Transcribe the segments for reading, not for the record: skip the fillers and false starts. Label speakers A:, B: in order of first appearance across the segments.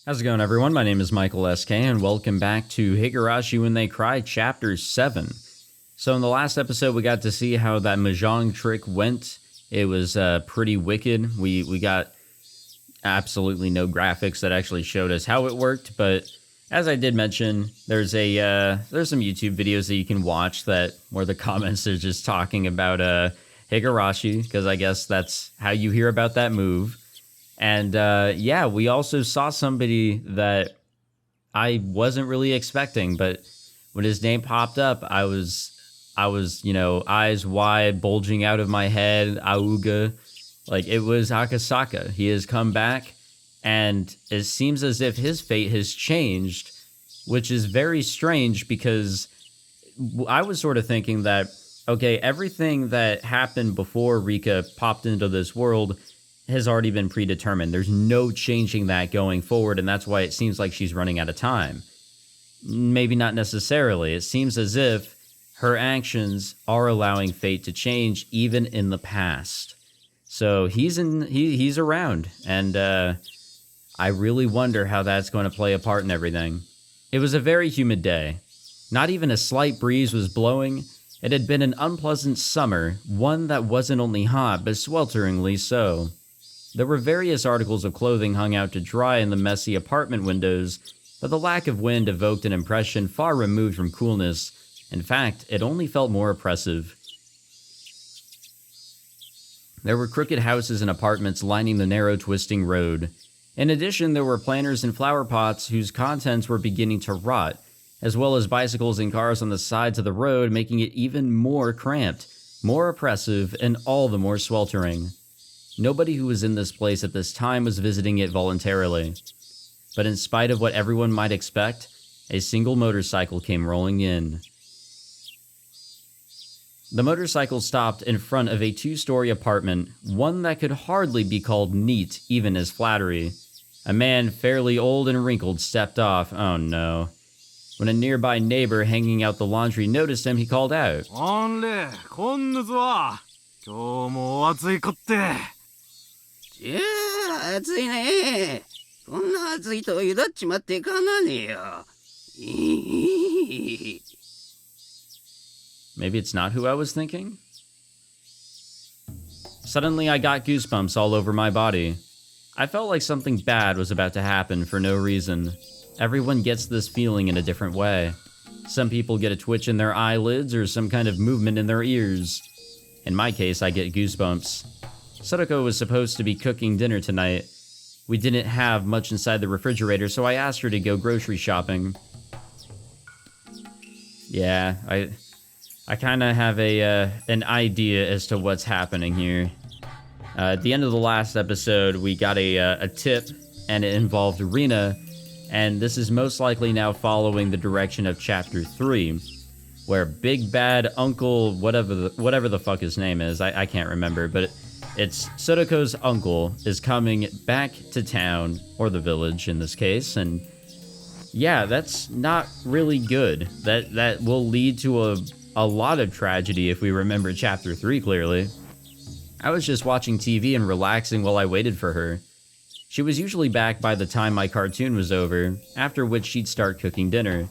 A: How's it going, everyone? My name is Michael SK, and welcome back to Higurashi When They Cry, Chapter 7. So in the last episode, we got to see how that Mahjong trick went. It was pretty wicked. We got absolutely no graphics that actually showed us how it worked, but as I did mention, there's some YouTube videos that you can watch where the comments are just talking about Higurashi, because I guess that's how you hear about that move. And yeah, we also saw somebody that I wasn't really expecting, but when his name popped up, I was, eyes wide, bulging out of my head, Auga. Like, it was Akasaka. He has come back, and it seems as if his fate has changed, which is very strange because I was sort of thinking that, okay, everything that happened before Rika popped into this world has already been predetermined. There's no changing that going forward, and that's why it seems like she's running out of time. Maybe not necessarily. It seems as if her actions are allowing fate to change even in the past. So he's around, and I really wonder how that's going to play a part in everything. It was a very humid day. Not even a slight breeze was blowing. It had been an unpleasant summer, one that wasn't only hot, but swelteringly so. There were various articles of clothing hung out to dry in the messy apartment windows, but the lack of wind evoked an impression far removed from coolness. In fact, it only felt more oppressive. There were crooked houses and apartments lining the narrow, twisting road. In addition, there were planters and flower pots whose contents were beginning to rot, as well as bicycles and cars on the sides of the road, making it even more cramped, more oppressive, and all the more sweltering. Nobody who was in this place at this time was visiting it voluntarily. But in spite of what everyone might expect, a single motorcycle came rolling in. The motorcycle stopped in front of a two-story apartment, one that could hardly be called neat, even as flattery. A man fairly old and wrinkled stepped off. Oh no. When a nearby neighbor hanging out the laundry noticed him, he called out,
B: "Onle, konnichiwa. Kyou mo atsui kotte."
C: いやー、暑いね。こんな暑いとゆだっちまってかなねえよ。
A: Maybe it's not who I was thinking? Suddenly, I got goosebumps all over my body. I felt like something bad was about to happen for no reason. Everyone gets this feeling in a different way. Some people get a twitch in their eyelids or some kind of movement in their ears. In my case, I get goosebumps. Sadako was supposed to be cooking dinner tonight. We didn't have much inside the refrigerator, so I asked her to go grocery shopping. Yeah, I kind of have an idea as to what's happening here. At the end of the last episode, we got a tip, and it involved Rina, and this is most likely now following the direction of Chapter 3, where Big Bad Uncle, whatever the fuck his name is, I can't remember, but it's Sodako's uncle is coming back to town, or the village in this case, and yeah, that's not really good. That will lead to a lot of tragedy if we remember Chapter 3 clearly. I was just watching TV and relaxing while I waited for her. She was usually back by the time my cartoon was over, after which she'd start cooking dinner.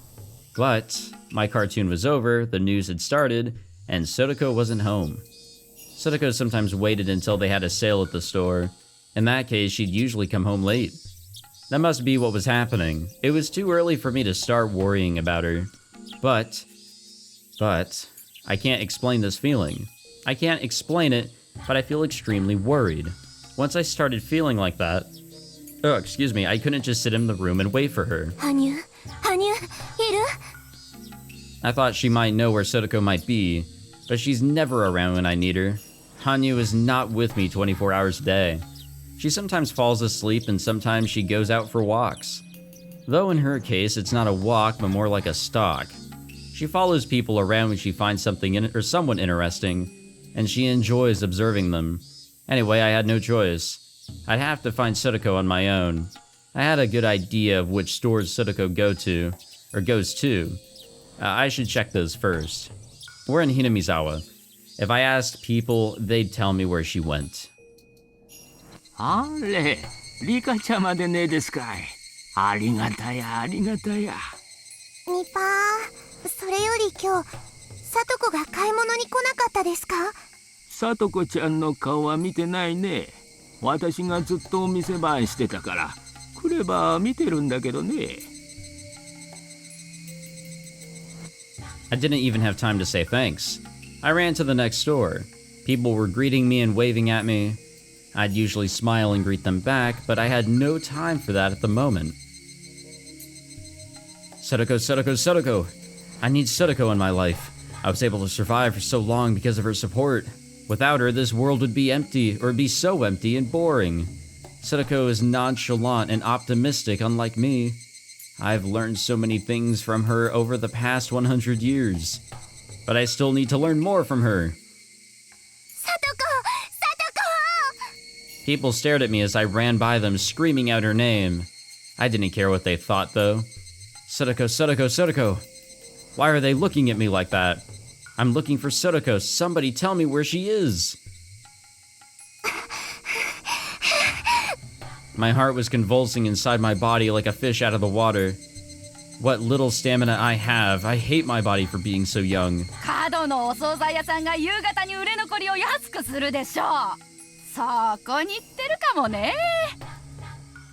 A: But my cartoon was over, the news had started, and Sodako wasn't home. Sodako sometimes waited until they had a sale at the store. In that case, she'd usually come home late. That must be what was happening. It was too early for me to start worrying about her. But, I can't explain this feeling. I can't explain it, but I feel extremely worried. Once I started feeling like that, I couldn't just sit in the room and wait for her.
D: Hanyu, iru?
A: I thought she might know where Sodako might be, but she's never around when I need her. Hanyu is not with me 24 hours a day. She sometimes falls asleep and sometimes she goes out for walks. Though in her case, it's not a walk, but more like a stalk. She follows people around when she finds someone interesting, and she enjoys observing them. Anyway, I had no choice. I'd have to find Sodako on my own. I had a good idea of which stores Sodako goes to. I should check those first. We're in Hinamizawa. If I asked people, they'd tell me where she went.
B: あれ、リカちゃまでねですかい。ありがたやありがたや。
D: ニパー、それより今日サトコが買い物に来なかったですか？
B: さとこちゃんの顔は見てないね。私がずっとお店番してたから来れば見てるんだけどね。
A: I didn't even have time to say thanks. I ran to the next store. People were greeting me and waving at me. I'd usually smile and greet them back, but I had no time for that at the moment. Sadako, Sadako, Sadako. I need Sadako in my life. I was able to survive for so long because of her support. Without her, this world would be empty, or be so empty and boring. Sadako is nonchalant and optimistic, unlike me. I've learned so many things from her over the past 100 years. But I still need to learn more from her.
D: サトコ、サトコ！
A: People stared at me as I ran by them, screaming out her name. I didn't care what they thought, though. Sadako, Sadako, Sadako. Why are they looking at me like that? I'm looking for Sadako. Somebody tell me where she is. My heart was convulsing inside my body like a fish out of the water. What little stamina I have. I hate my body for being so young.
E: 角のお惣菜屋さんが夕方に売れ残りを安くするでしょう。そこに行ってるかもね。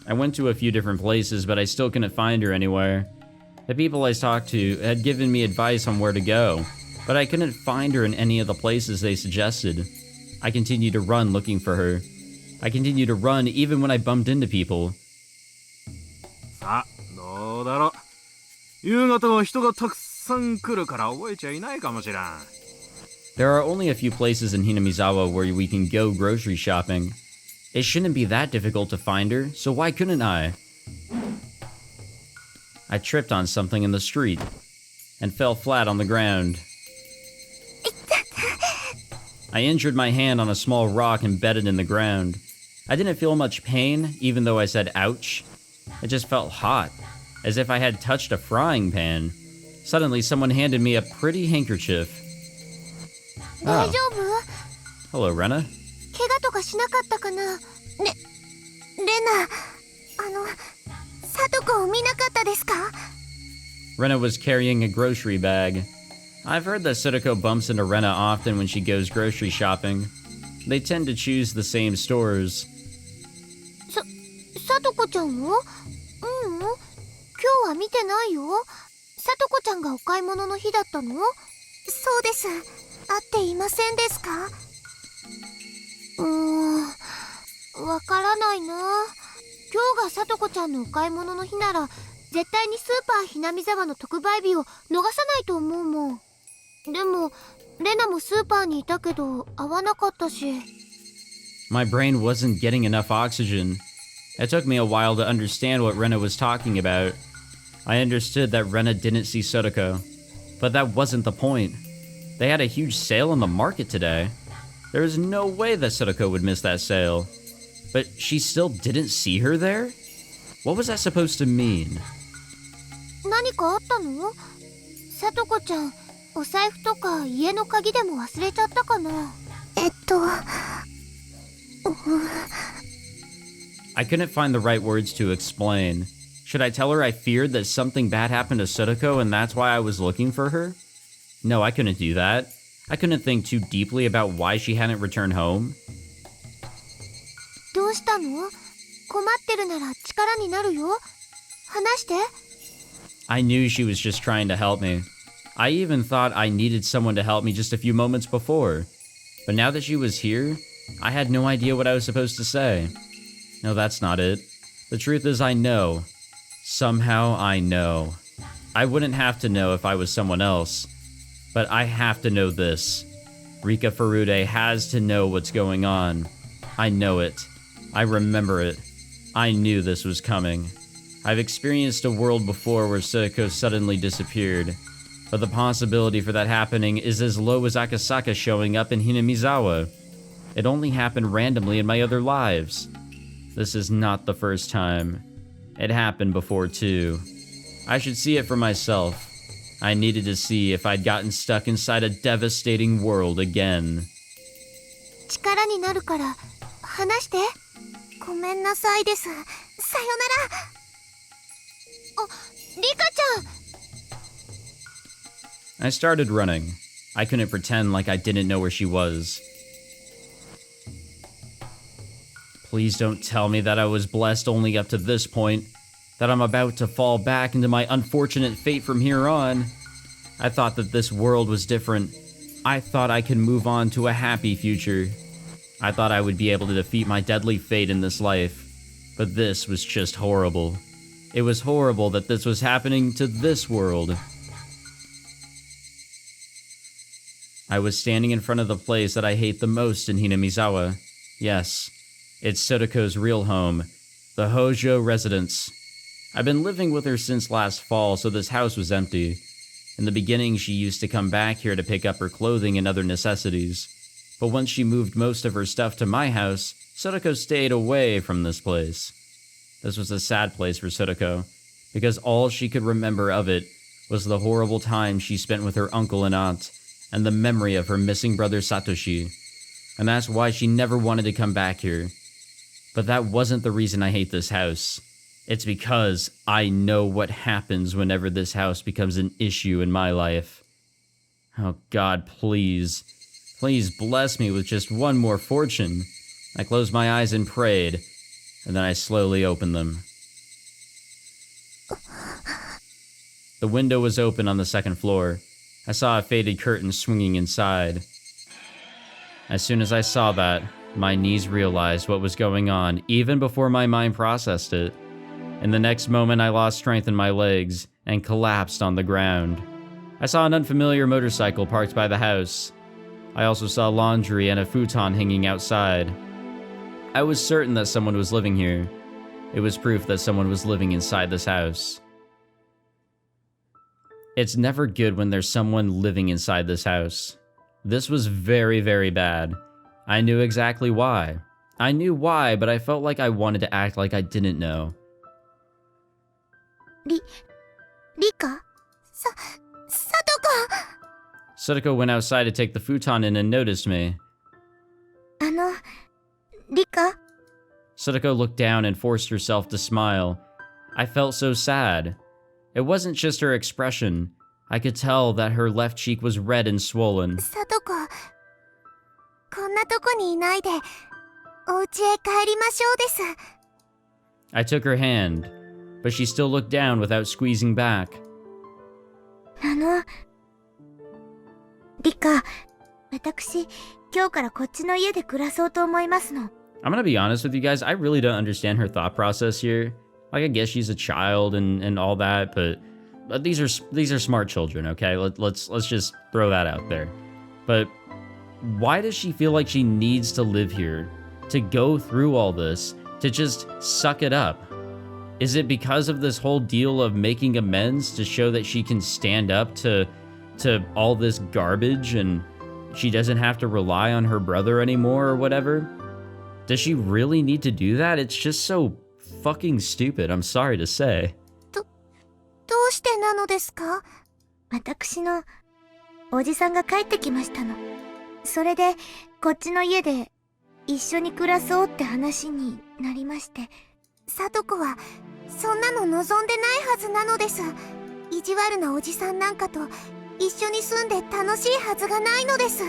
A: I went to a few different places, but I still couldn't find her anywhere. The people I talked to had given me advice on where to go, but I couldn't find her in any of the places they suggested. I continued to run looking for her. I continued to run even when I bumped into people.
B: さあどうだろう。夕方は人がたくさん来るから覚えちゃいないかもしらん。
A: There are only a few places in Hinamizawa where we can go grocery shopping. It shouldn't be that difficult to find her, so why couldn't I? I tripped on something in the street and fell flat on the ground. I injured my hand on a small rock embedded in the ground. I didn't feel much pain, even though I said ouch. It just felt hot, as if I had touched a frying pan. Suddenly, someone handed me a pretty handkerchief.
D: 大丈夫？
A: Hello, Rena.
D: 怪我とかしなかったかな？レナ、サトコを見なかったですか？
A: Rena was carrying a grocery bag. I've heard that Sadako bumps into Rena often when she goes grocery shopping. They tend to choose the same stores.
D: サトコちゃんを？今日は見てないよ。サトコちゃんがお買い物の日だったの？そうです。会っていませんですか？わからないな。今日がサトコちゃんのお買い物の日なら絶対にスーパーひなみざわの特売日を逃さないと思うもん。でもレナもスーパーにいたけど会わなかったし。
A: My brain wasn't getting enough oxygen. It took me a while to understand what Rena was talking about. I understood that Rena didn't see Sadako, but that wasn't the point. They had a huge sale in the market today. There was no way that Sadako would miss that sale. But she still didn't see her there? What was that supposed to mean?
D: 何かあったの？サトコちゃん、お財布とか家の鍵でも忘れちゃったかな？I
A: couldn't find the right words to explain. Should I tell her I feared that something bad happened to Sadako and that's why I was looking for her? No, I couldn't do that. I couldn't think too deeply about why she hadn't returned home.
D: どうしたの？困ってるなら力になるよ。話して。
A: I knew she was just trying to help me. I even thought I needed someone to help me just a few moments before. But now that she was here, I had no idea what I was supposed to say. No, that's not it. The truth is I know. Somehow I know. I wouldn't have to know if I was someone else. But I have to know this. Rika Furude has to know what's going on. I know it. I remember it. I knew this was coming. I've experienced a world before where Sadako suddenly disappeared. But the possibility for that happening is as low as Akasaka showing up in Hinamizawa. It only happened randomly in my other lives. This is not the first time. It happened before too. I should see it for myself. I needed to see if I'd gotten stuck inside a devastating world again.
D: 力になるから話して。ごめんなさいです。さよなら。Rika-chan!
A: I started running. I couldn't pretend like I didn't know where she was. Please don't tell me that I was blessed only up to this point, that I'm about to fall back into my unfortunate fate from here on. I thought that this world was different. I thought I could move on to a happy future. I thought I would be able to defeat my deadly fate in this life. But this was just horrible. It was horrible that this was happening to this world. I was standing in front of the place that I hate the most in Hinamizawa. Yes, it's Sotoko's real home, the Hojo residence. I've been living with her since last fall, so this house was empty. In the beginning, she used to come back here to pick up her clothing and other necessities. But once she moved most of her stuff to my house, Sotoko stayed away from this place. This was a sad place for Sotoko, because all she could remember of it was the horrible time she spent with her uncle and aunt, and the memory of her missing brother Satoshi. And that's why she never wanted to come back here. But that wasn't the reason I hate this house. It's because I know what happens whenever this house becomes an issue in my life. Oh God, please. Please bless me with just one more fortune. I closed my eyes and prayed, and then I slowly opened them. The window was open on the second floor. I saw a faded curtain swinging inside. As soon as I saw that, my knees realized what was going on, even before my mind processed it. In the next moment, I lost strength in my legs and collapsed on the ground. I saw an unfamiliar motorcycle parked by the house. I also saw laundry and a futon hanging outside. I was certain that someone was living here. It was proof that someone was living inside this house. It's never good when there's someone living inside this house. This was very, very bad. I knew exactly why. I knew why, but I felt like I wanted to act like I didn't know.
D: Rika? Satoko!
A: Sotoko went outside to take the futon in and noticed me.
D: Rika?
A: Sotoko looked down and forced herself to smile. I felt so sad. It wasn't just her expression. I could tell that her left cheek was red and swollen.
D: Satoko, こんなとこにいないで、お家へ帰りましょうです。
A: I took her hand, but she still looked down without squeezing back.
D: リカ、私、今日からこっちの家で暮らそうと思いますの。
A: I'm gonna be honest with you guys, I really don't understand her thought process here. Like, I guess she's a child and all that, but these are smart children, okay? Let's just throw that out there. But why does she feel like she needs to live here, to go through all this, to just suck it up? Is it because of this whole deal of making amends to show that she can stand up to all this garbage and she doesn't have to rely on her brother anymore or whatever? Does she really need to do that? It's just so fucking stupid, I'm sorry to say.
D: どうしてなのですか？私のおじさんが帰ってきましたの。それでこっちの家で一緒に暮らそうって話になりまして、聡子はそんなの望んでないはずなのです。意地悪なおじさんなんかと一緒に住んで楽しいはずがないのです。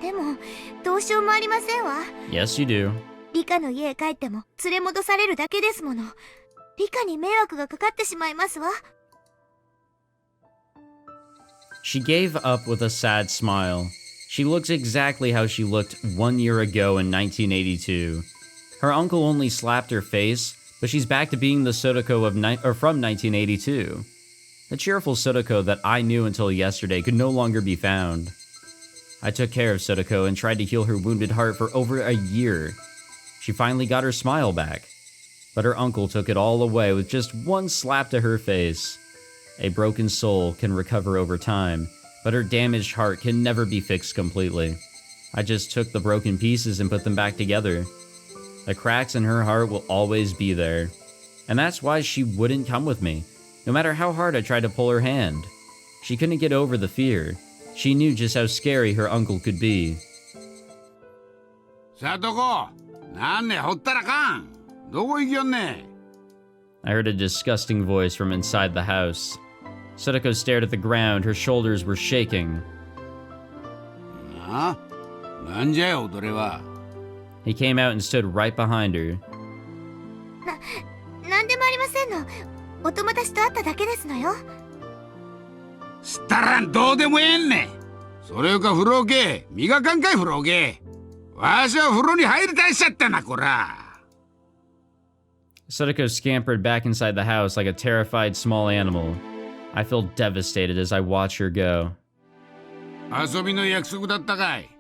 D: でもどうしようもありませんわ。
A: Yes, you do.
D: リカの家へ帰っても連れ戻されるだけですもの。リカに迷惑がかかってしまいますわ。
A: She gave up with a sad smile. She looks exactly how she looked 1 year ago in 1982. Her uncle only slapped her face, but she's back to being the Sotoko from 1982. The cheerful Sotoko that I knew until yesterday could no longer be found. I took care of Sotoko and tried to heal her wounded heart for over a year. She finally got her smile back, but her uncle took it all away with just one slap to her face. A broken soul can recover over time, but her damaged heart can never be fixed completely. I just took the broken pieces and put them back together. The cracks in her heart will always be there, and that's why she wouldn't come with me, no matter how hard I tried to pull her hand. She couldn't get over the fear. She knew just how scary her uncle could be.
C: さとこ、なんねほったらかん。どこ行きよんね。
A: I heard a disgusting voice from inside the house. Sadako stared at the ground, her shoulders were shaking.
C: あなんじゃよ、それは。
A: He came out and stood right behind her.
D: なんでもありませんの。お友達と会っただけですのよ。
C: したらんどうでもええんねん。それよか風呂け、磨かんかい風呂け。わしは風呂に入りたいしちゃったな、こら。
A: Sadako scampered back inside the house like a terrified small animal. I feel devastated as I watch her go.
C: 遊びの約束だったかい。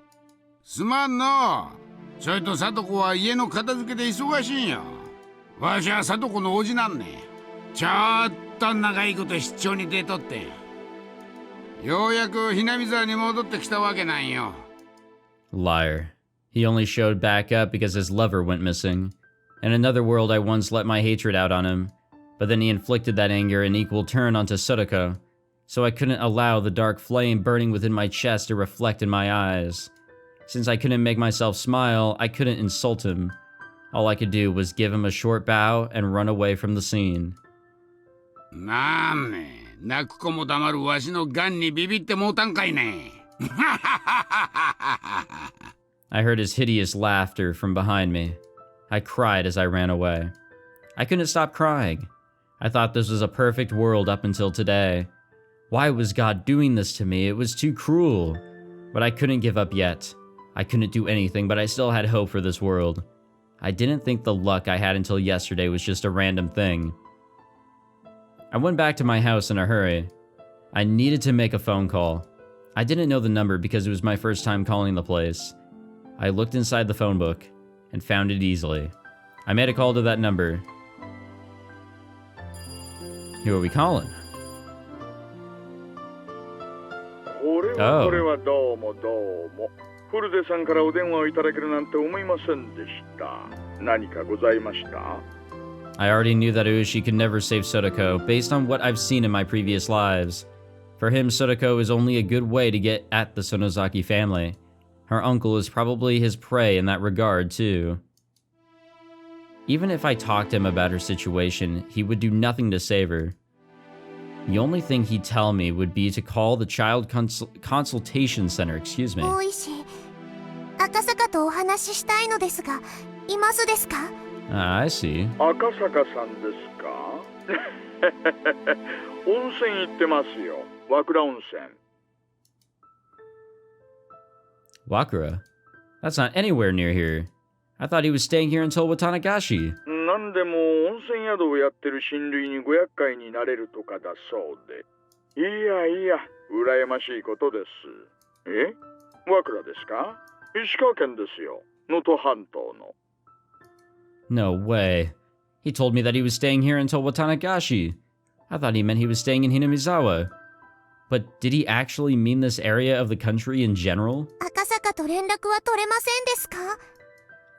C: すまんの。ちょいと聡子は家の片付けで忙しいんよ。わしは聡子のおじなんねん。ちょっと長いこと出張に出とって。ようやくひなみ沢に戻ってきたわけなんよ。
A: Liar. He only showed back up because his lover went missing. In another world, I once let my hatred out on him, but then he inflicted that anger in equal turn onto Sadako, so I couldn't allow the dark flame burning within my chest to reflect in my eyes. Since I couldn't make myself smile, I couldn't insult him. All I could do was give him a short bow and run away from the scene.
C: なんね、泣く子も黙るわしのガンにビビってもうたんかいね。
A: I heard his hideous laughter from behind me. I cried as I ran away. I couldn't stop crying. I thought this was a perfect world up until today. Why was God doing this to me? It was too cruel. But I couldn't give up yet. I couldn't do anything, but I still had hope for this world. I didn't think the luck I had until yesterday was just a random thing. I went back to my house in a hurry. I needed to make a phone call. I didn't know the number because it was my first time calling the place. I looked inside the phone book and found it easily. I made a call to that number. Who are we calling?
F: これはどうもどうも。フルデさんからお電話をいただけるなんて思いませんでした。何かございました？
A: I already knew that Ueshi could never save Sadako, based on what I've seen in my previous lives. For him, Sadako is only a good way to get at the Sonozaki family. Her uncle is probably his prey in that regard, too. Even if I talked to him about her situation, he would do nothing to save her. The only thing he'd tell me would be to call the child consultation center, excuse me.
D: 大石、赤坂とお話ししたいのですが、いますですか？
A: I see.
F: 赤坂さんですか？温泉行ってますよ。和倉温泉。
A: Wakura? That's not anywhere near here. I thought he was staying here until Watanagashi.
F: なんでも温泉宿をやってる親類にご厄介になれるとかだそうで。いやいや、羨ましいことです。え？和倉ですか？石川県ですよ。能登半島の。
A: No way. He told me that he was staying here until Watanagashi. I thought he meant he was staying in Hinamizawa. But did he actually mean this area of the country in general?
D: 赤坂と連絡は取れませんですか？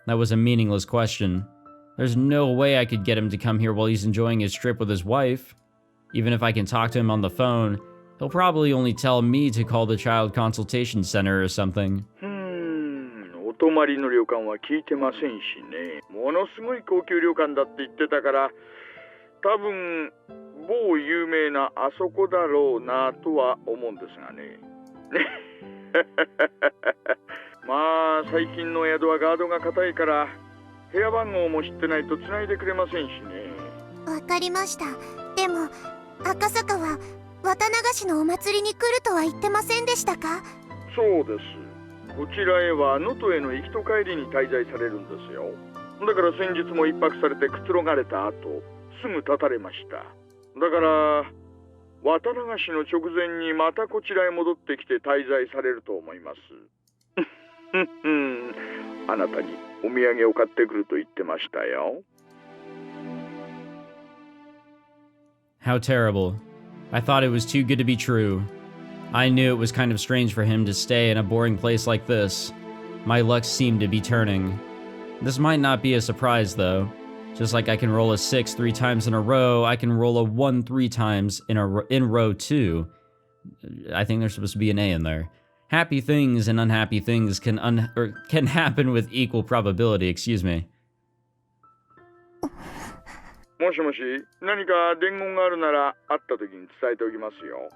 A: That was a meaningless question. There's no way I could get him to come here while he's enjoying his trip with his wife. Even if I can talk to him on the phone, he'll probably only tell me to call the child consultation center or something.
F: お泊まりの旅館は聞いてませんしね。ものすごい高級旅館だって言ってたから、多分某有名なあそこだろうなとは思うんですがね。まあ最近の宿はガードが固いから部屋番号も知ってないと繋いでくれませんしね。
D: わかりました。でも赤坂は綿流しのお祭りに来るとは言ってませんでしたか？
F: そうです。こちらへは能登への行きと帰りに滞在されるんですよ。だから先日も一泊されてくつろがれた後すぐ立たれました。だから綿流しの直前にまたこちらへ戻ってきて滞在されると思います。あなたにお土産を買ってくると言ってましたよ。
A: How terrible. I thought it was too good to be true. I knew it was kind of strange for him to stay in a boring place like this. My luck seemed to be turning. This might not be a surprise though. Just like I can roll a 6 3 times in a row, I can roll a 1 3 times in row 2. I think there's supposed to be an A in there. Happy things and unhappy things can happen with equal probability, excuse me.
F: もしもし、何か伝言があるなら会った時に伝えておきますよ。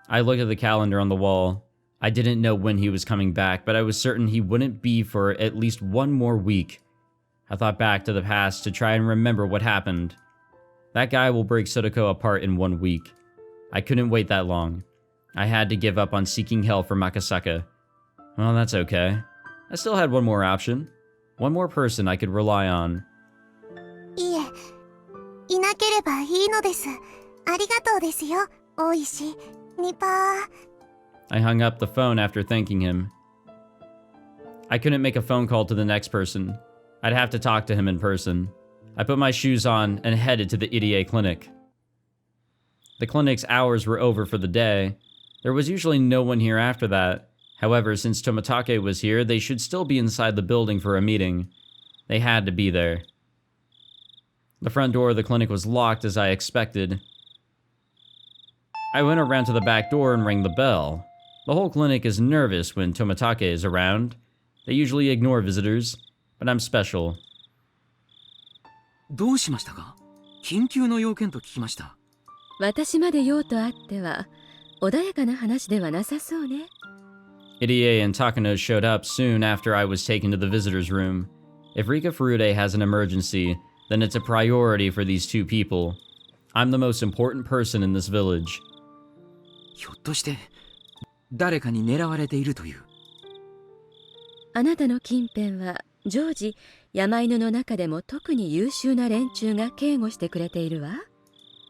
A: I looked at the calendar on the wall. I didn't know when he was coming back, but I was certain he wouldn't be for at least one more week. I thought back to the past to try and remember what happened. That guy will break Sotoko apart in 1 week. I couldn't wait that long. I had to give up on seeking help for Makasaka. Well, that's okay. I still had one more option. One more person I could rely on.
D: いえ、いなければいいのです。ありがとうですよ、大石。ニパー。
A: I hung up the phone after thanking him. I couldn't make a phone call to the next person. I'd have to talk to him in person. I put my shoes on and headed to the Irie clinic. The clinic's hours were over for the day. There was usually no one here after that. However, since Tomitake was here, they should still be inside the building for a meeting. They had to be there. The front door of the clinic was locked as I expected. I went around to the back door and rang the bell. The whole clinic is nervous when Tomitake is around. They usually ignore visitors, but I'm special.
G: どうしましたか？緊急の要件と聞きました。
H: 私まで用とあっては穏やかな話ではなさそうね。
A: Irie and Takano showed up soon after I was taken to the visitor's room. If Rika Furude has an emergency, then it's a priority for these two people. I'm the most important person in this village.
G: ひょっとして誰かに狙われているという。
H: あなたの近辺は常時山犬の中でも特に優秀な連中が警護してくれているわ。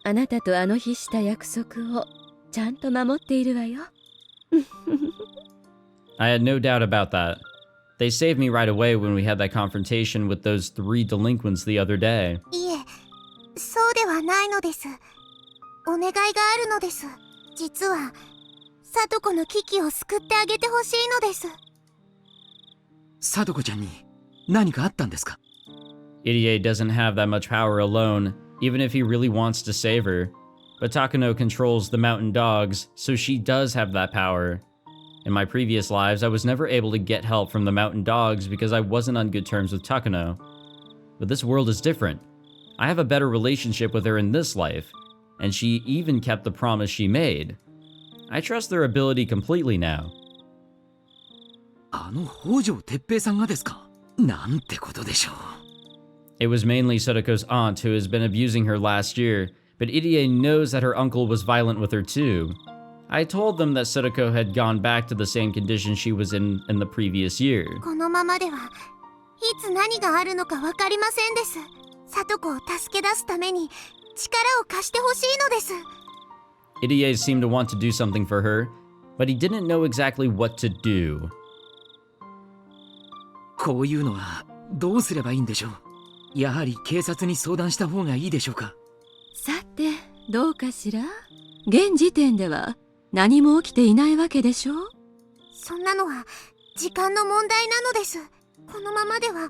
H: あなたとあの日した約束をちゃんと守っているわよ。
A: I had no doubt about that. They saved me right away when we had that confrontation with those 3 delinquents the other day.
D: いえ、そうではないのです。お願いがあるのです。実は、サトコの危機を救ってあげてほしいのです。
G: サトコちゃんに何かあったんですか？
A: Irie doesn't have that much power alone, even if he really wants to save her. But Takano controls the mountain dogs, so she does have that power. In my previous lives, I was never able to get help from the mountain dogs because I wasn't on good terms with Takano. But this world is different. I have a better relationship with her in this life, and she even kept the promise she made. I trust their ability completely now.
G: あの北条哲平さんがですか？なんてことでしょう。
A: It was mainly Sotoko's aunt who has been abusing her last year, but Irie knows that her uncle was violent with her too. I told them that Sotoko had gone back to the same condition she was in the previous year.
D: このままでは、いつ何があるのかわかりませんです。サトコを助け出すために力を貸してほしいのです。
A: Irie seemed to want to do something for her, but he didn't know exactly what to do.
G: こういうのはどうすればいいんでしょう。やはり警察に相談した方がいいでしょうか。
H: さて、どうかしら？現時点では何も起きていないわけでしょ？
D: そんなのは時間の問題なのです。このままでは大変な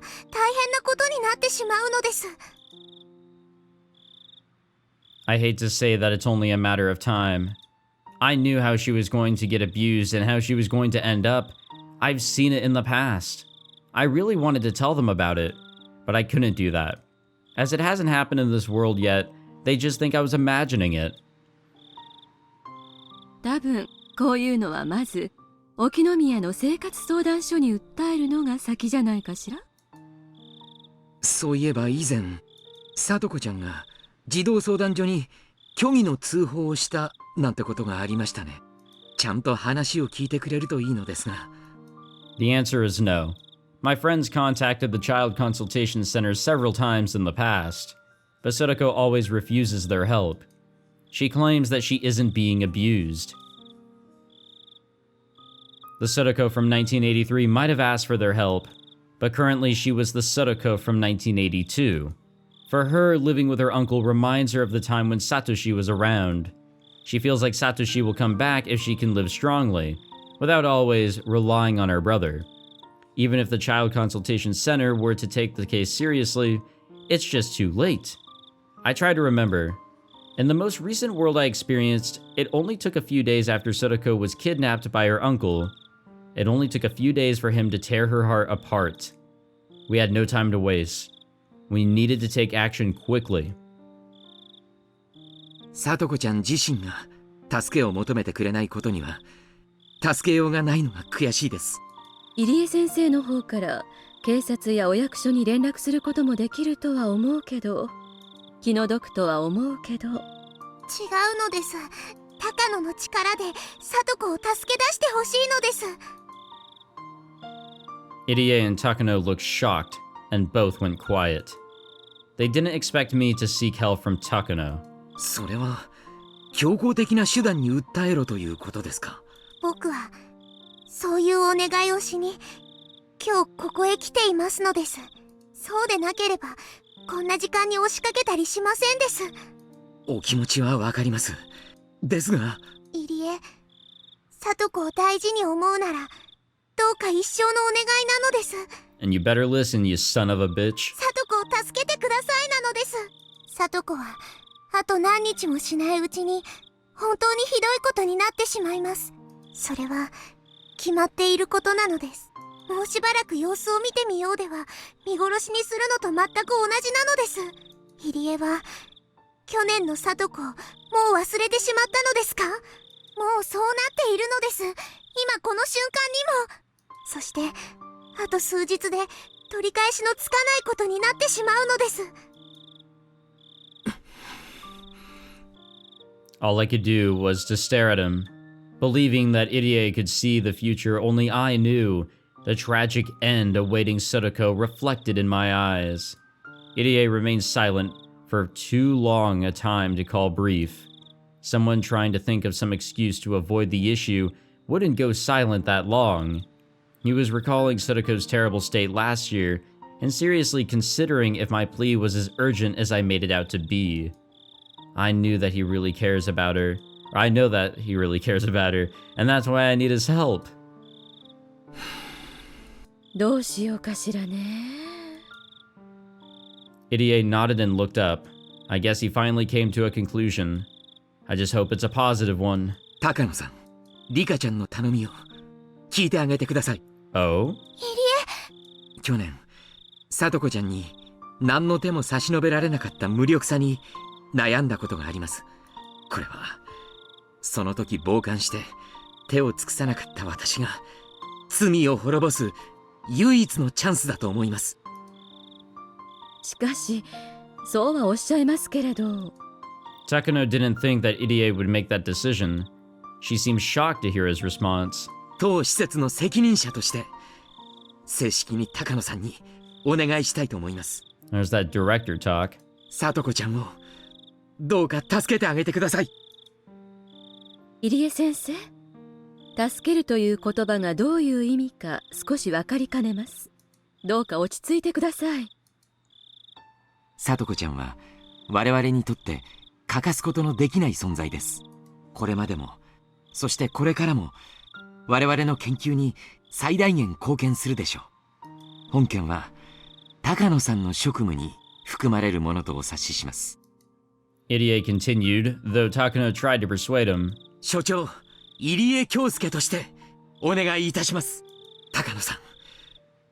D: ことになってしまうのです。
A: I hate to say that it's only a matter of time. I knew how she was going to get abused and how she was going to end up. I've seen it in the past. I really wanted to tell them about it, but I couldn't do that. As it hasn't happened in this world yet, they just think I was imagining it.
H: 多分こういうのはまず沖宮の生活相談所に訴えるのが先じゃないかしら。
G: そういえば以前サトコちゃんが児童相談所に虚偽の通報をしたなんてことがありましたね。ちゃんと話を聞いてくれるといいのですが。
A: The answer is no. My friends contacted the Child Consultation Center several times in the past, but Sotoko always refuses their help. She claims that she isn't being abused. The Sotoko from 1983 might have asked for their help, but currently she was the Sotoko from 1982. For her, living with her uncle reminds her of the time when Satoshi was around. She feels like Satoshi will come back if she can live strongly, without always relying on her brother. Even if the Child Consultation Center were to take the case seriously, it's just too late. I try to remember. In the most recent world I experienced, it only took a few days after Sotoko was kidnapped by her uncle. It only took a few days for him to tear her heart apart. We had no time to waste. We needed to take action quickly.
G: さとこちゃん自身が助けを求めてくれないことには助けようがないのが悔しいです。
H: 入江先生の方から警察やお役所に連絡することもできるとは思うけど、気の毒とは思うけど。違うの
D: です。高野の力で聡子を助け出してほしいのです。
A: Irie and Takano looked shocked, and both went quiet. They didn't expect me to seek help from Takano.
G: それは強硬的な手段に訴えろということですか？
D: 僕はそういうお願いをしに今日ここへ来ていますのです。そうでなければこんな時間に押しかけたりしませんです。
G: お気持ちはわかります。ですが、
D: 入江、聡子を大事に思うならどうか一生のお願いなのです。
A: And you better listen, you son of a bitch.
D: 聡子を助けてくださいなのです。聡子はあと何日もしないうちに本当にひどいことになってしまいます。それは決まっていることなのです。もうしばらく様子を見てみようでは見殺しにするのと全く同じなのです。入江は去年の聡子をもう忘れてしまったのですか？もうそうなっているのです。今この瞬間にも。そしてあと数日で取り返しのつかないことになってしまうのです。
A: All I could do was to stare at him, believing that Irie could see the future only I knew, the tragic end awaiting Sadako reflected in my eyes. Irie remained silent for too long a time to call brief. Someone trying to think of some excuse to avoid the issue wouldn't go silent that long. He was recalling Sadako's terrible state last year and seriously considering if my plea was as urgent as I made it out to be. I knew that he really cares about her. I know that he really cares about her, and that's why I need his help.
H: どうしようかしらね。
A: Irie nodded and looked up. I guess he finally came to a conclusion. I just hope it's a positive one.
G: 高野さん、リカちゃんの頼みを聞いてあげてください。
A: Oh?
G: 去年、聡子ちゃんに何の手も差し伸べられなかった無力さに悩んだことがあります。これはその時傍観して手を尽くさなかった私が罪を滅ぼす唯一のチャンスだと思います。
H: しかしそうはおっしゃいますけれど。
A: Takano didn't think that Irie would make that decision. She seemed shocked to hear his response.
G: 当施設の責任者として正式に高野さんにお願いしたいと思います。
A: There's that director talk.
G: 聡子ちゃんをどうか助けてあげてください。
H: 入江先生、助けるという言葉がどういう意味か少し分かりかねます。どうか落ち着いてください。
G: 聡子ちゃんは我々にとって欠かすことのできない存在です。これまでも、そしてこれからも我々の研究に最大限貢献するでしょう。本件は高野さんの職務に含まれるものとお察しします。
A: Irie continued, though Takano tried to persuade him.
G: 所長、入江京介としてお願いいたします。高野さん、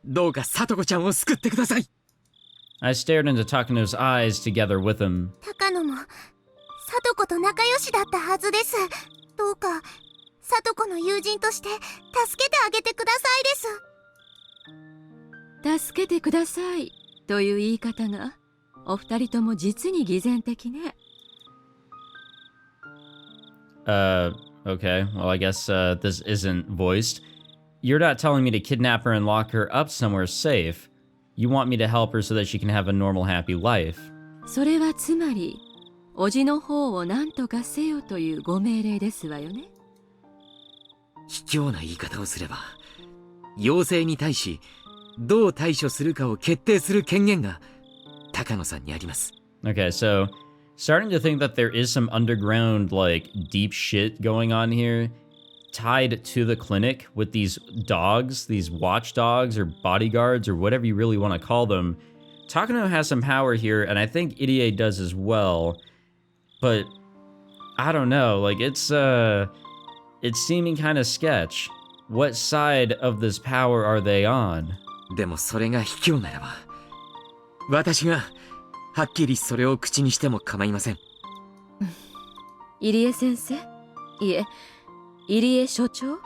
G: どうか聡子ちゃんを救ってください。
A: I stared into Takano's eyes together with him.
D: 高野も聡子と仲良しだったはずです。どうか聡子の友人として助けてあげてくださいです。
H: 助けてくださいという言い方がお二人とも実に偽善的ね。
A: Okay. Well, I guess this isn't voiced. You're not telling me to kidnap her and lock her up somewhere safe. You want me to help her so that she can have a normal, happy life.
H: それはつまり、叔父の方を何とかせよというご命令ですわよね。
G: 卑怯な言い方をすれば、要請に対しどう対処するかを決定する権限が高野さんにあります。
A: Okay, so starting to think that there is some underground, like, deep shit going on here, tied to the clinic with these dogs, these watchdogs or bodyguards or whatever you really want to call them. Takano has some power here, and I think Irie does as well. But I don't know, like, it's seeming kind of sketch. What side of this power are they on?
G: でもそれが卑怯ならば、私がはっきりそれを口にしても構いません。
H: 入江先生、いえ、入江所長、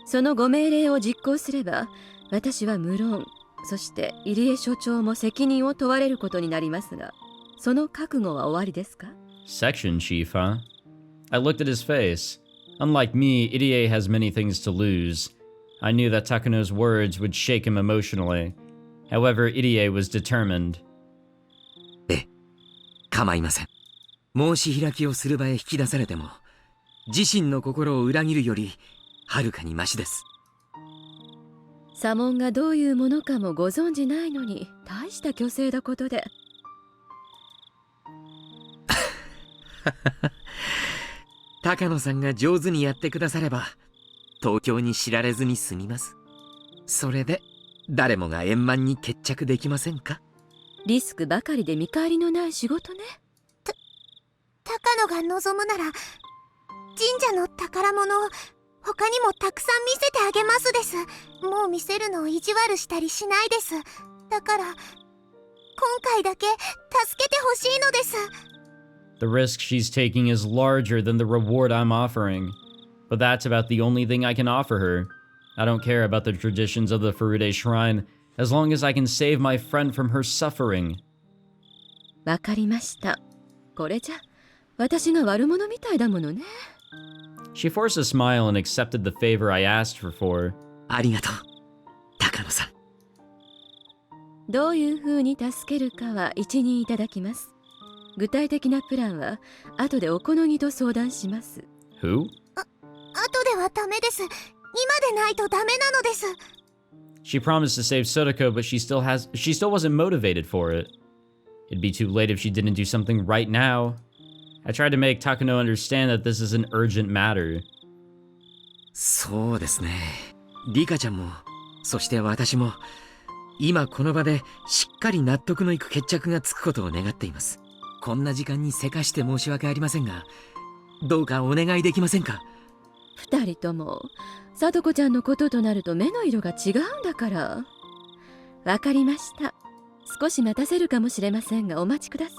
H: そのご命令を実行すれば、私は無論、そして入江所長も責任を問われることになりますが、その覚悟は終わりですか？
A: Section chief, huh? I looked at his face. Unlike me, Irie has many things to lose. I knew that Takano's words would shake him emotionally. However, Irie was determined.
G: 構いません。申し開きをする場へ引き出されても、自身の心を裏切るよりはるかにマシです。
H: 左門がどういうものかもご存じないのに、大した虚勢だことで。
G: 高野さんが上手にやってくだされば、東京に知られずに済みます。それで誰もが円満に決着できませんか？
H: リスクばかりで見返りのない仕事ね。
D: 高野が望むなら、神社の宝物を他にもたくさん見せてあげますです。もう見せるのを意地悪したりしないです。だから今回だけ助けてほしいのです。
A: The risk she's taking is larger than the reward I'm offering. But that's about the only thing I can offer her. I don't care about the traditions of the Furude Shrine, as long as I can save my friend from her suffering.
H: わかりました。これじゃ、私が悪者みたいだものね。
A: She forced a smile and accepted the favor I asked her for.
G: ありがとう、高野さん。
H: どういう風に助けるかは一任いただきます。具体的なプランは後でお好みと相談します。
A: Who?
D: 後ではダメです。今でないとダメなのです。
A: She promised to save Sotoko, but she still wasn't motivated for it. It'd be too late if she didn't do something right now. I tried to make Takano understand that this is an urgent matter.
G: そうですね。リカちゃんも、そして私も、今この場でしっかり納得のいく決着がつくことを願っています。こんな時間にせかして申し訳ありませんが、どうかお願いできませんか？
H: 二人とも、聡子ちゃんのこととなると目の色が違うんだから。わかりました。少し待たせるかもしれませんがお待ちください。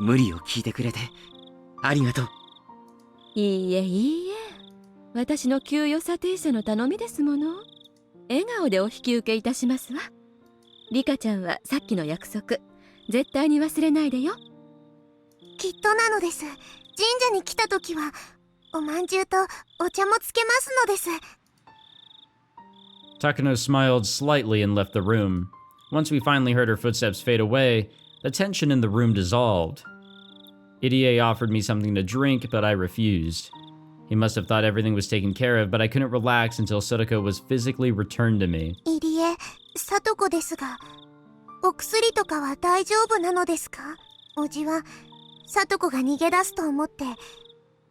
G: 無理を聞いてくれてありがとう。
H: いいえいいえ。私の給与査定者の頼みですもの。笑顔でお引き受けいたしますわ。リカちゃんはさっきの約束、絶対に忘れないでよ。
D: きっとなのです。神社に来た時はおまんじゅうとお茶もつけますのです。
A: Takano smiled slightly and left the room. Once we finally heard her footsteps fade away, the tension in the room dissolved. Irie offered me something to drink, but I refused. He must have thought everything was taken care of, but I couldn't relax until Sotoko was physically returned to me.
D: 入江、聡子ですが、お薬とかは大丈夫なのですか？おじは聡子が逃げ出すと思って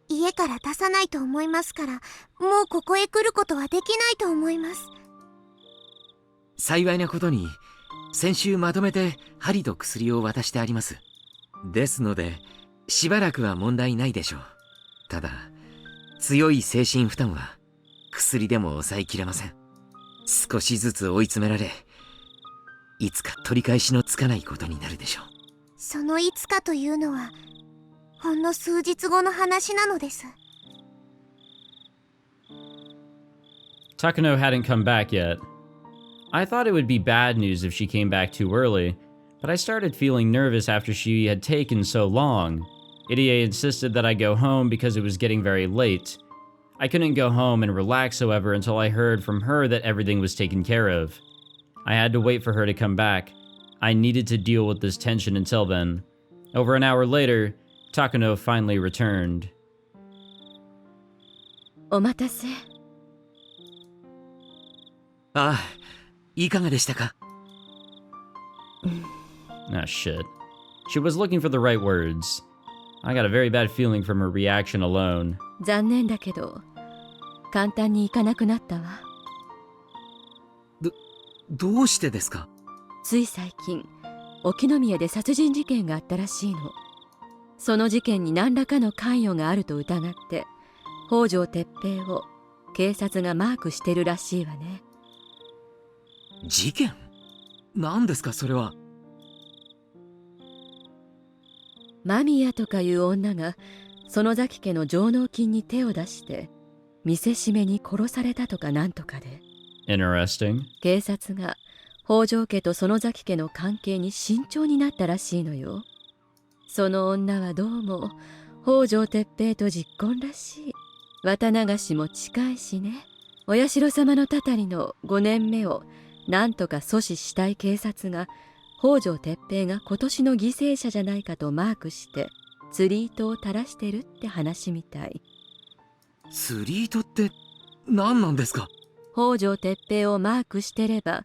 D: 家から出さないと思いますから、もうここへ来ることはできないと思います。
G: 幸いなことに先週まとめて針と薬を渡してあります。ですのでしばらくは問題ないでしょう。ただ強い精神負担は薬でも抑えきれません。少しずつ追い詰められ、いつか取り返しのつかないことになるでしょう。
D: そのいつかというのはほんの数日後の話なのです。
A: Takano hadn't come back yet. I thought it would be bad news if she came back too early, but I started feeling nervous after she had taken so long. Irie insisted that I go home because it was getting very late. I couldn't go home and relax, however, until I heard from her that everything was taken care of. I had to wait for her to come back. I needed to deal with this tension until then. Over an hour later, Takano finally returned.
H: お待たせ。
G: ああ、いかがでしたか？
A: Ah, shit. She was looking for the right words. I got a very bad feeling from her reaction alone.
H: 残念だけど、簡単にいかなくなったわ。
G: どうしてですか？
H: つい最近、沖宮で殺人事件があったらしいの。その事件に何らかの関与があると疑って、北条哲平を警察がマークしてるらしいわね。
G: 事件？何ですかそれは。
H: 間宮とかいう女が園崎家の上納金に手を出して見せしめに殺されたとかなんとかで、
A: Interesting.
H: 警察が北条家と園崎家の関係に慎重になったらしいのよ。その女はどうも北条哲平と実婚らしい。綿流しも近いしね。お社様のたたりの5年目をなんとか阻止したい警察が北条哲平が今年の犠牲者じゃないかとマークして釣り糸を垂らしてるって話みたい。
G: 釣り糸って何なんですか？
H: 北条哲平をマークしてれば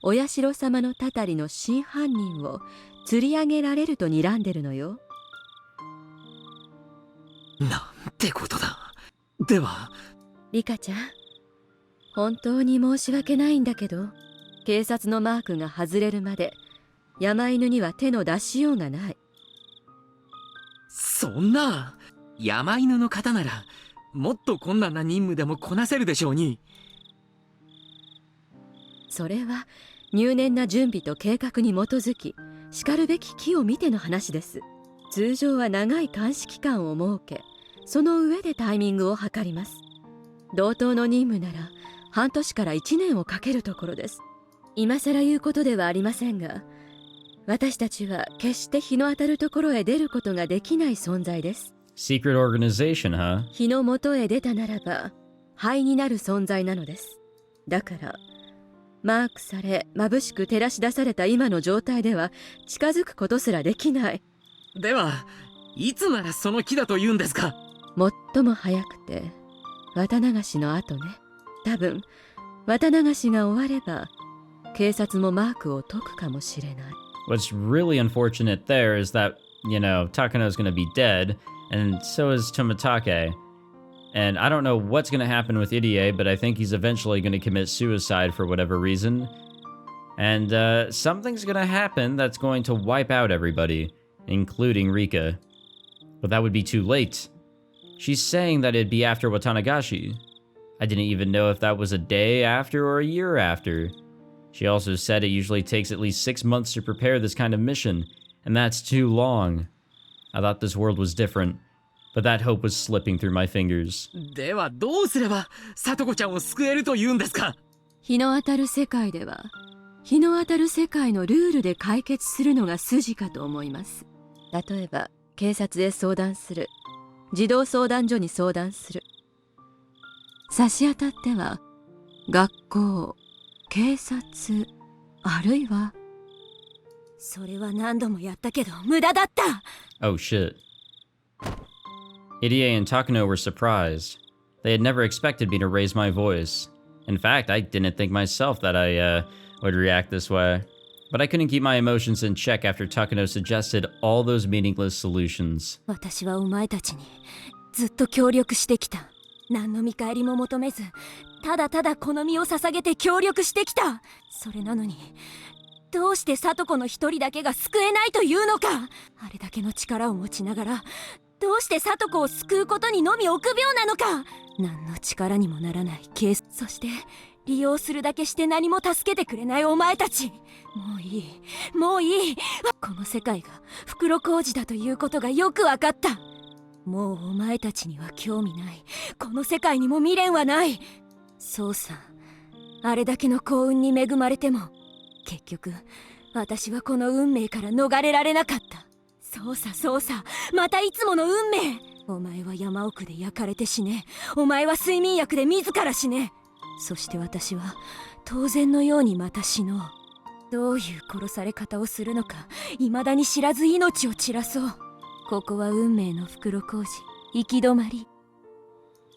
H: お社様のたたりの真犯人を釣り上げられると睨んでるのよ。
G: なんてことだ。では
H: リカちゃん、本当に申し訳ないんだけど、警察のマークが外れるまで山犬には手の出しようがない。
G: そんな山犬の方ならもっと困難な任務でもこなせるでしょうに。
H: それは入念な準備と計画に基づきしかるべき機を見ての話です。通常は長い監視期間を設け、その上でタイミングを測ります。同等の任務なら半年から1年をかけるところです。今更言うことではありませんが、私たちは決して日の当たるところへ出ることができない存在です。
A: Secret organization, huh?
H: 日の元へ出たならば灰になる存在なのです。だからマークされ眩しく照らし出された今の状態では近づくことすらできない。
G: ではいつならその木だと言うんですか？
H: 最も早くて綿流しの後ね。多分綿流しが終われば警察もマークを解くかもしれない。
A: What's really unfortunate there is that, Takano's gonna be dead, and so is Tomitake. And I don't know what's gonna happen with Irie, but I think he's eventually gonna commit suicide for whatever reason. And something's gonna happen that's going to wipe out everybody, including Rika. But that would be too late. She's saying that it'd be after Watanagashi. I didn't even know if that was a day after or a year after. She also said it usually takes at least 6 months to prepare this kind of mission, and that's too long. I thought this world was different, but that hope was slipping through my fingers.
G: ではどうすれば里子ちゃんを救えると言うんですか？
H: 日の当たる世界では日の当たる世界のルールで解決するのが筋かと思います。例えば警察へ相談する、児童相談所に相談する、差し当たっては学校、警察、あるいは
D: それは何度もやったけど無駄だった。
A: Oh shit. Irie and Takano were surprised. They had never expected me to raise my voice. In fact, I didn't think myself that I would react this way. But I couldn't keep my emotions in check after Takano suggested all those meaningless solutions.
D: 私はお前たちにずっと協力してきた。何の見返りも求めず、ただただこの身を捧げて協力してきた。それなのにどうして里子の一人だけが救えないというのか。あれだけの力を持ちながらどうして里子を救うことにのみ臆病なのか。何の力にもならないケース、そして利用するだけして何も助けてくれないお前たち。もういい、もういい。この世界が袋小路だということがよく分かった。もうお前たちには興味ない。この世界にも未練はない。そうさ、あれだけの幸運に恵まれても結局私はこの運命から逃れられなかった。そうさそうさ、またいつもの運命。お前は山奥で焼かれて死ね、お前は睡眠薬で自ら死ね、そして私は当然のようにまた死のう。どういう殺され方をするのか未だに知らず命を散らそう。ここは運命の袋小路、行き止まり。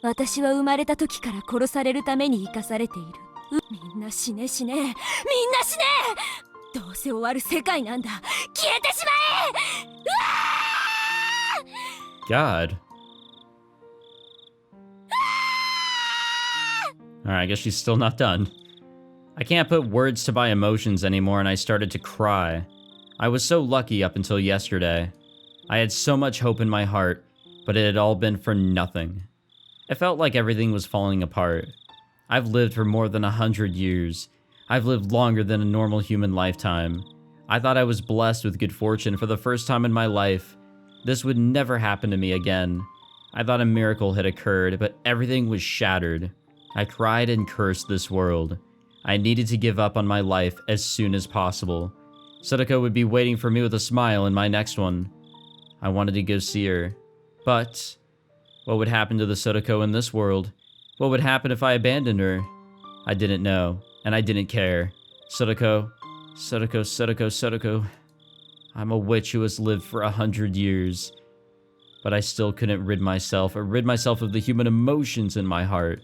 D: 私は生まれた時から殺されるために生かされている。みんな死ね死ね、みんな死ね。どうせ終わる世界なんだ。消えてしまえ。
A: God. Alright, I guess she's still not done. I can't put words to my emotions anymore, and I started to cry. I was so lucky up until yesterday. I had so much hope in my heart, but it had all been for nothing. It felt like everything was falling apart. I've lived for more than 100 years. I've lived longer than a normal human lifetime. I thought I was blessed with good fortune for the first time in my life. This would never happen to me again. I thought a miracle had occurred, but everything was shattered. I cried and cursed this world. I needed to give up on my life as soon as possible. Sadako would be waiting for me with a smile in my next one. I wanted to go see her. But what would happen to the Sadako in this world? What would happen if I abandoned her? I didn't know, and I didn't care. Sadako. I'm a witch who has lived for 100 years. But I still couldn't rid myself of the human emotions in my heart.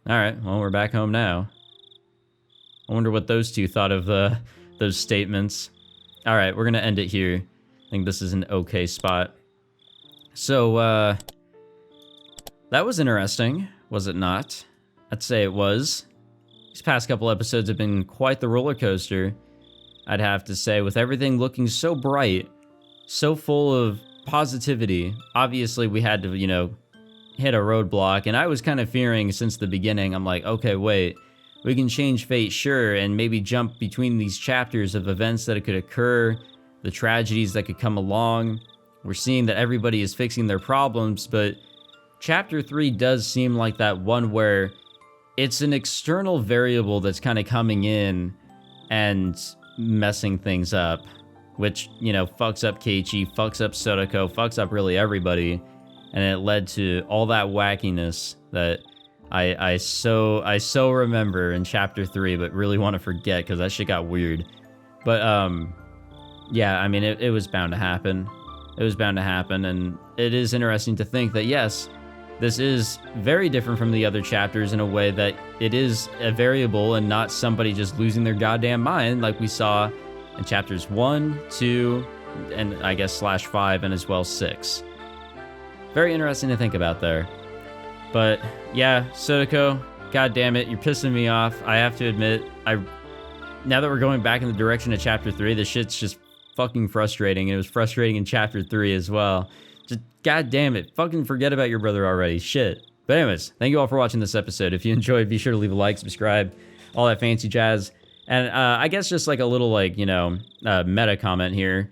A: Alright, well, we're back home now. I wonder what those two thought of those statements. Alright, we're gonna end it here. I think this is an okay spot. So, that was interesting, was it not? I'd say it was. These past couple episodes have been quite the roller coaster, I'd have to say, with everything looking so bright, so full of positivity. Obviously, we had to, hit a roadblock, and I was kind of fearing since the beginning. I'm like, okay, wait, we can change fate, sure, and maybe jump between these chapters of events that could occur, the tragedies that could come along. We're seeing that everybody is fixing their problems, but Chapter 3 does seem like that one where it's an external variable that's kind of coming in and messing things up, which, fucks up Keiichi, fucks up Sadako, fucks up really everybody, and it led to all that wackiness that I so remember in Chapter 3, but really want to forget because that shit got weird. But, yeah, I mean, it was bound to happen. It was bound to happen, and it is interesting to think that, yes, this is very different from the other chapters in a way that it is a variable and not somebody just losing their goddamn mind like we saw in chapters 1, 2, and I guess /5, and as well 6. Very interesting to think about there. But yeah, Sadako, god damn it, you're pissing me off. I have to admit, now that we're going back in the direction of chapter 3, this shit's just fucking frustrating. It was frustrating in chapter 3 as well. Just god damn it, fucking forget about your brother already. Shit. But anyways, thank you all for watching this episode. If you enjoyed, be sure to leave a like, subscribe, all that fancy jazz. And I guess just like a little meta comment here.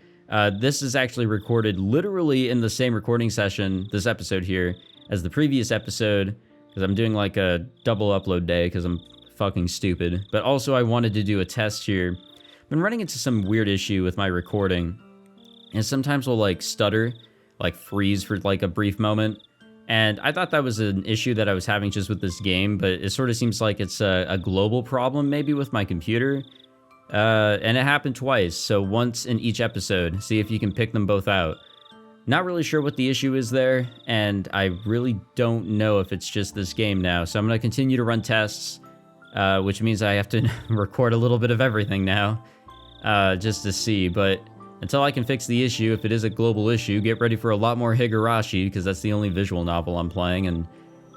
A: This is actually recorded literally in the same recording session, this episode here, as the previous episode, because I'm doing like a double upload day because I'm fucking stupid. But also I wanted to do a test here. I've been running into some weird issue with my recording, and sometimes we'll like stutter, like freeze for like a brief moment. And I thought that was an issue that I was having just with this game, but it sort of seems like it's a global problem maybe with my computer. And it happened twice, so once in each episode. See if you can pick them both out. Not really sure what the issue is there, and I really don't know if it's just this game now. So I'm going to continue to run tests, which means I have to record a little bit of everything now, just to see. But until I can fix the issue, if it is a global issue, get ready for a lot more Higurashi, because that's the only visual novel I'm playing. And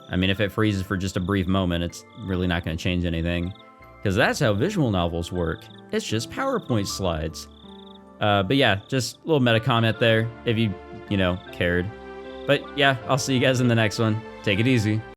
A: I mean, if it freezes for just a brief moment, it's really not going to change anything, because that's how visual novels work. It's just PowerPoint slides. But yeah, just a little meta comment there, if you cared. But yeah, I'll see you guys in the next one. Take it easy.